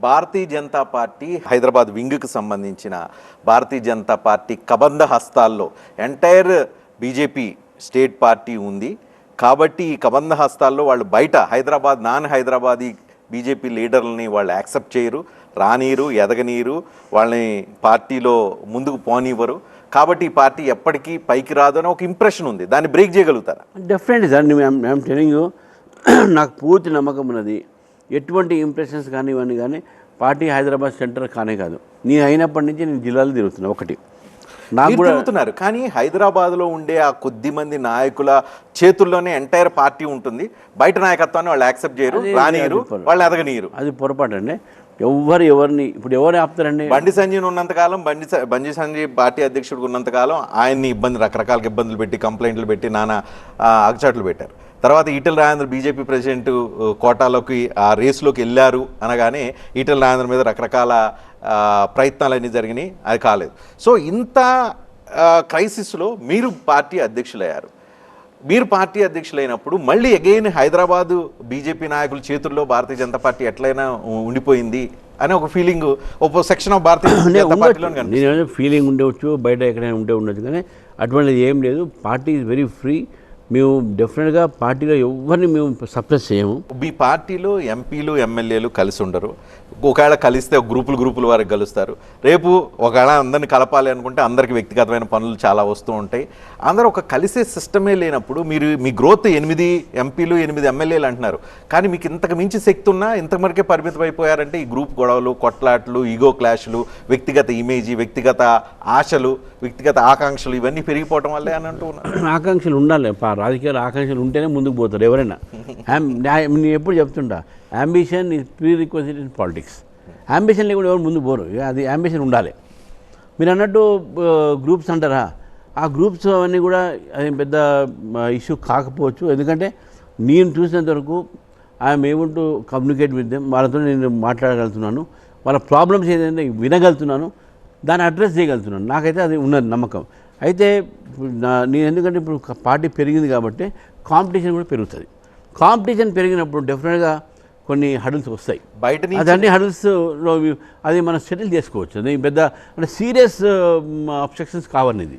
భారతీయ Janata party Hyderabad వింగ్కి సంబంధించిన Bharatiya Janata party కబంధ హస్తాల్లో ఎంటైర్ బీజేపీ స్టేట్ పార్టీ ఉంది కాబట్టి ఈ కబంధ హస్తాల్లో వాళ్ళు బయట హైదరాబాద్ నాన్ హైదరాబాదీ బీజేపీ లీడర్లని వాళ్ళు యాక్సెప్ట్ చేయరు, రానీరు, ఎదగనీరు, వాళ్ళని పార్టీలో ముందుకు పోనివ్వరు. కాబట్టి ఈ పార్టీ ఎప్పటికీ పైకి రాదు అని ఒక ఇంప్రెషన్ ఉంది. దాన్ని బ్రేక్ చేయగలుగుతారా? డెఫినెట్లీ సార్, మేము టెలింగ్ యూ, నాకు పూర్తి నమ్మకం ఉన్నది. ఎటువంటి ఇంప్రెషన్స్ కానీ ఇవన్నీ కానీ పార్టీ హైదరాబాద్ సెంటర్ కానే కాదు. నేను అయినప్పటి నుంచి నేను జిల్లాలో తిరుగుతున్నా. ఒకటి నాకు కూడా తిరుగుతున్నారు, కానీ హైదరాబాద్లో ఉండే ఆ కొద్ది మంది నాయకుల చేతుల్లోనే ఎంటైర్ పార్టీ ఉంటుంది. బయట నాయకత్వాన్ని వాళ్ళు యాక్సెప్ట్ చేయరు, రానీరు, వాళ్ళు ఎదగనీరు. అది పొరపాటు అండి. ఎవరిని ఇప్పుడు ఎవరు ఆపుతారండి? బండి సంజయ్ ఉన్నంతకాలం, బండి సంజయ్ పార్టీ అధ్యక్షుడికి ఉన్నంతకాలం ఆయన్ని రకరకాల ఇబ్బందులు పెట్టి, కంప్లైంట్లు పెట్టి, నానా అగచాట్లు పెట్టారు. తర్వాత ఈటెల రాజేంద్ర బీజేపీ ప్రెసిడెంట్ కోటాలోకి ఆ రేసులోకి వెళ్ళారు అనగానే ఈటెల రాజేంద్ర మీద రకరకాల ప్రయత్నాలన్నీ జరిగినాయి, అది కాలేదు. సో ఇంత క్రైసిస్లో మీరు పార్టీ అధ్యక్షులయ్యారు. మీరు పార్టీ అధ్యక్షులైనప్పుడు మళ్ళీ అగైన్ హైదరాబాదు బీజేపీ నాయకుల చేతుల్లో భారతీయ జనతా పార్టీ ఎట్లయినా ఉండిపోయింది అనే ఒక ఫీలింగ్ ఒక సెక్షన్ ఆఫ్ భారతీయ జనతా పార్టీలో నేను ఫీలింగ్ ఉండవచ్చు, బయట ఎక్కడైనా ఉండొచ్చు, కానీ అటువంటిది ఏం లేదు. Party is very free. మేము డెఫినెట్గా పార్టీలో ఎవరిని మేము సప్రెస్ చేయము. మీ పార్టీలో ఎంపీలు ఎమ్మెల్యేలు కలిసి ఉండరు. ఒకవేళ కలిస్తే గ్రూపులు వారికి కలుస్తారు. రేపు ఒకవేళ అందరిని కలపాలి అనుకుంటే అందరికి వ్యక్తిగతమైన పనులు చాలా వస్తూ ఉంటాయి. అందరూ ఒక కలిసే సిస్టమే లేనప్పుడు మీరు మీ గ్రోత్ 8 ఎంపీలు 8 ఎమ్మెల్యేలు అంటున్నారు, కానీ మీకు ఇంతకు మించి శక్తి ఉన్నా ఇంతవరకే పరిమితం అయిపోయారంటే ఈ గ్రూప్ గొడవలు, కొట్లాట్లు, ఈగో క్లాష్లు, వ్యక్తిగత ఇమేజీ, వ్యక్తిగత ఆశలు, వ్యక్తిగత ఆకాంక్షలు ఇవన్నీ పెరిగిపోవటం వల్లే అని అంటూ ఉన్నారు. ఆకాంక్షలు ఉండాలి, రాజకీయాల ఆకాంక్షలు ఉంటేనే ముందుకు పోతారు ఎవరైనా. నేను ఎప్పుడు చెప్తుంటా, ambition is prerequisite in politics. Ambition లేకుండా ఎవరు ముందు పోరు, అది అంబిషన్ ఉండాలి. మీరు అన్నట్టు గ్రూప్స్ అంటారా, ఆ గ్రూప్స్ అవన్నీ కూడా అది పెద్ద ఇష్యూ కాకపోవచ్చు. ఎందుకంటే నేను చూసినంత వరకు I'm able to communicate with them. వాళ్ళతో నేను మాట్లాడగలుగుతున్నాను, వాళ్ళ ప్రాబ్లమ్స్ ఏదైనా వినగలుగుతున్నాను, దాన్ని అడ్రస్ చేయగలుగుతున్నాను. నాకైతే అది ఉన్నది నమ్మకం. అయితే నేను ఎందుకంటే ఇప్పుడు పార్టీ పెరిగింది కాబట్టి కాంపిటీషన్ కూడా పెరుగుతుంది. కాంపిటీషన్ పెరిగినప్పుడు డెఫినెట్గా కొన్ని హడిల్స్ వస్తాయి. బయట అదన్నీ హడిల్స్లో అది మనం సెటిల్ చేసుకోవచ్చు. అది పెద్ద అంటే సీరియస్ అబ్స్ట్రక్షన్స్ కావనిది.